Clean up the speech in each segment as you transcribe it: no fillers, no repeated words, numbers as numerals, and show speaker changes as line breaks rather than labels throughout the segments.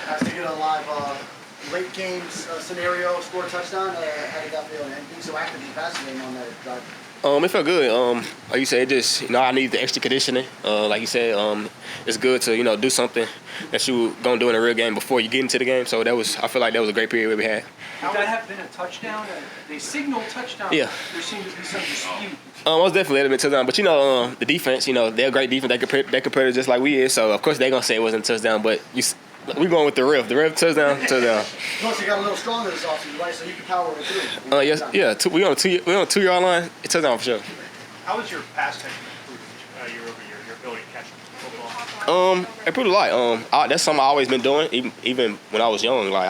Has to get a live late games scenario, score a touchdown. How did that feel? And being so active in the passing game on that drive.
It felt good. Like you said, it just I need the extra conditioning. Like you said, it's good to do something that you gonna do in a real game before you get into the game. So I feel like that was a great period we had.
Would that have been a touchdown? They signaled touchdown.
Yeah.
There seemed to be some dispute.
Most definitely it'd been touchdown. But the defense, they're a great defense. They compared just like we is. So of course they're gonna say it wasn't a touchdown. But we going with the ref. The ref touchdown.
Plus you got a little stronger this offseason, right? So you can power it through.
Yes, yeah. We on a 2-yard line. It's touchdown for sure.
How was your pass catching improved year over year? Your ability to catch football?
Improved a lot. That's something I always been doing, even when I was young. Like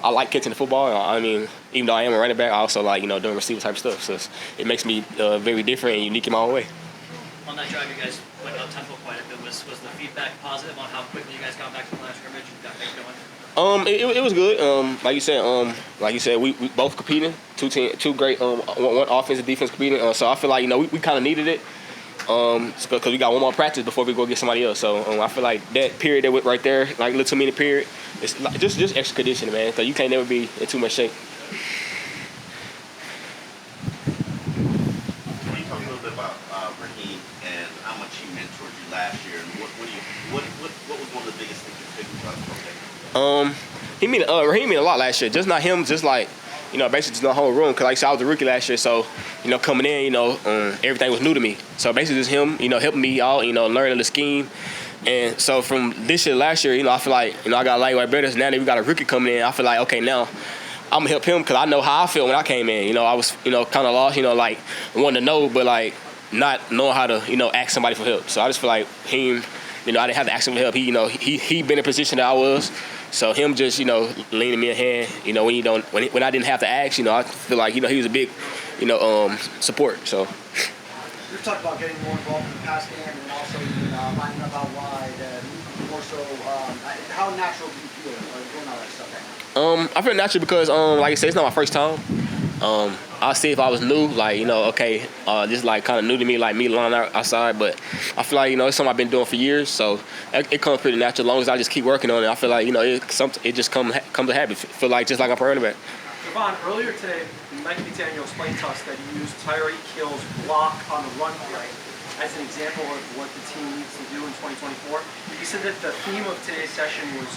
I like catching the football. I mean, even though I am a running back, I also like doing receiver type stuff. So it makes me very different and unique in my own way.
On that drive, you guys went up tempo quite a bit. Was the feedback positive on how quickly you guys got back to the line of scrimmage and got things going?
It was good. Like you said, we both competing. Two great one offensive defense competing. So I feel like we kind of needed it. Because we got one more practice before we go get somebody else. So I feel like that period that went right there, like a little 2 minute period, it's like just extra conditioning, man. So you can't never be in too much shape.
Can you talk a little bit about Raheem and how much he mentored you last year, and what was one of the biggest things you picked up from him?
Raheem mean a lot last year. Just not him, just like basically just the whole room. Cause like I said, I was a rookie last year, so coming in, everything was new to me. So basically just him, helping me out, learning the scheme. And so from this year, last year, I feel like I got a lightweight better. So now that we got a rookie coming in, I feel like okay, now I'm gonna help him because I know how I feel when I came in. I was kind of lost, like wanting to know, but like not knowing how to ask somebody for help. So I just feel like him, I didn't have to ask him for help. He been in a position that I was. So him just, leaning me a hand, when I didn't have to ask, I feel like, he was a big, support. So.
We've talked about getting more involved in the pass game and also lining up out wide, more so. How natural do you feel doing all that stuff right now?
I feel natural because, like I said, it's not my first time. I'll see if I was new, this is like kind of new to me, like me lining outside. But I feel like, it's something I've been doing for years, so it comes pretty natural. As long as I just keep working on it, I feel like, it just comes a habit. Feel like just like I'm a running back.
De'Von, earlier today, Mike McDaniel explained to us that he used Tyreek Hill's block on the run play as an example of what the team needs to do in 2024. He said that the theme of today's session was,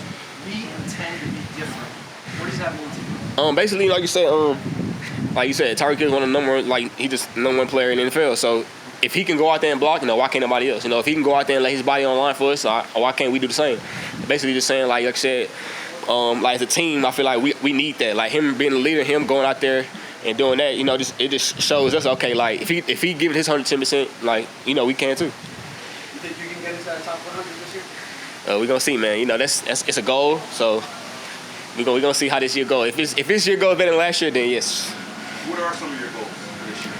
we intend to be different. What does that mean to you?
Basically, like you said, Tyreek Hill is one of the number one player in the NFL. So if he can go out there and block, why can't nobody else? If he can go out there and lay his body on the line for us, why can't we do the same? Basically, just saying, like I said, like as a team, I feel like we need that. Like him being the leader, him going out there and doing that, it just shows us, okay, like if he give it his 110%, like we can too.
You think you can get into that top 100 this year?
We're gonna see, man. It's a goal, so we're gonna see how this year goes. If this year goes better than last year, then yes.
What are some of your goals this year?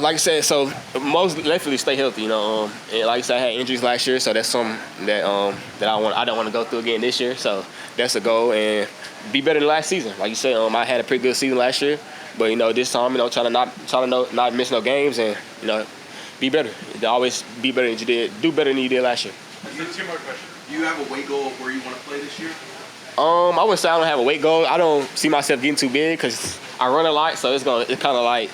Like I said, so most definitely stay healthy, and like I said, I had injuries last year, so that's something that I don't want to go through again this year. So that's a goal, and be better than last season. Like you said, I had a pretty good season last year, but this time, trying to not miss no games and be better. Always be better than you did, do better than you did last year.
Two more questions.
Do you have a weight goal of where you want to play this year?
I wouldn't say I don't have a weight goal. I don't see myself getting too big because I run a lot, so it's kind of like.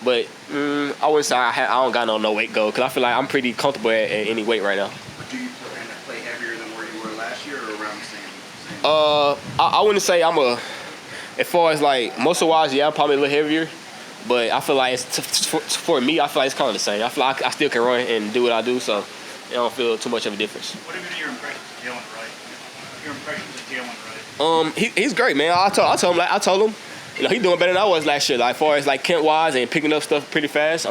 But I wouldn't say I don't got no weight goal because I feel like I'm pretty comfortable at any weight right now.
But do you plan to play heavier than where you were last year or around the same?
I wouldn't say I'm as far as like muscle wise, yeah, I'm probably a little heavier. But I feel like for me, I feel like it's kind of the same. I feel like I still can run and do what I do, so I don't feel too much of a difference.
What have been your impressions of Jalen Wright? Your impressions of Jalen Wright?
He's great, man. I told him, he's doing better than I was last year. Like, as far as like Kent wise and picking up stuff pretty fast.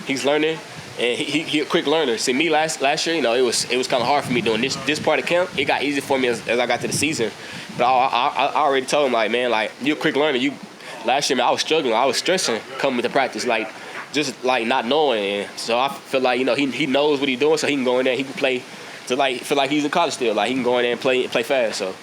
He's learning, and he a quick learner. See, me last year, it was kind of hard for me doing this part of camp. It got easy for me as I got to the season. But I already told him, like, man, like, you're a quick learner. Last year, man, I was struggling. I was stressing coming to practice, like just like not knowing. And so I feel like he knows what he's doing, so he can go in there, he can play to like feel like he's in college still. Like he can go in there and play fast. So.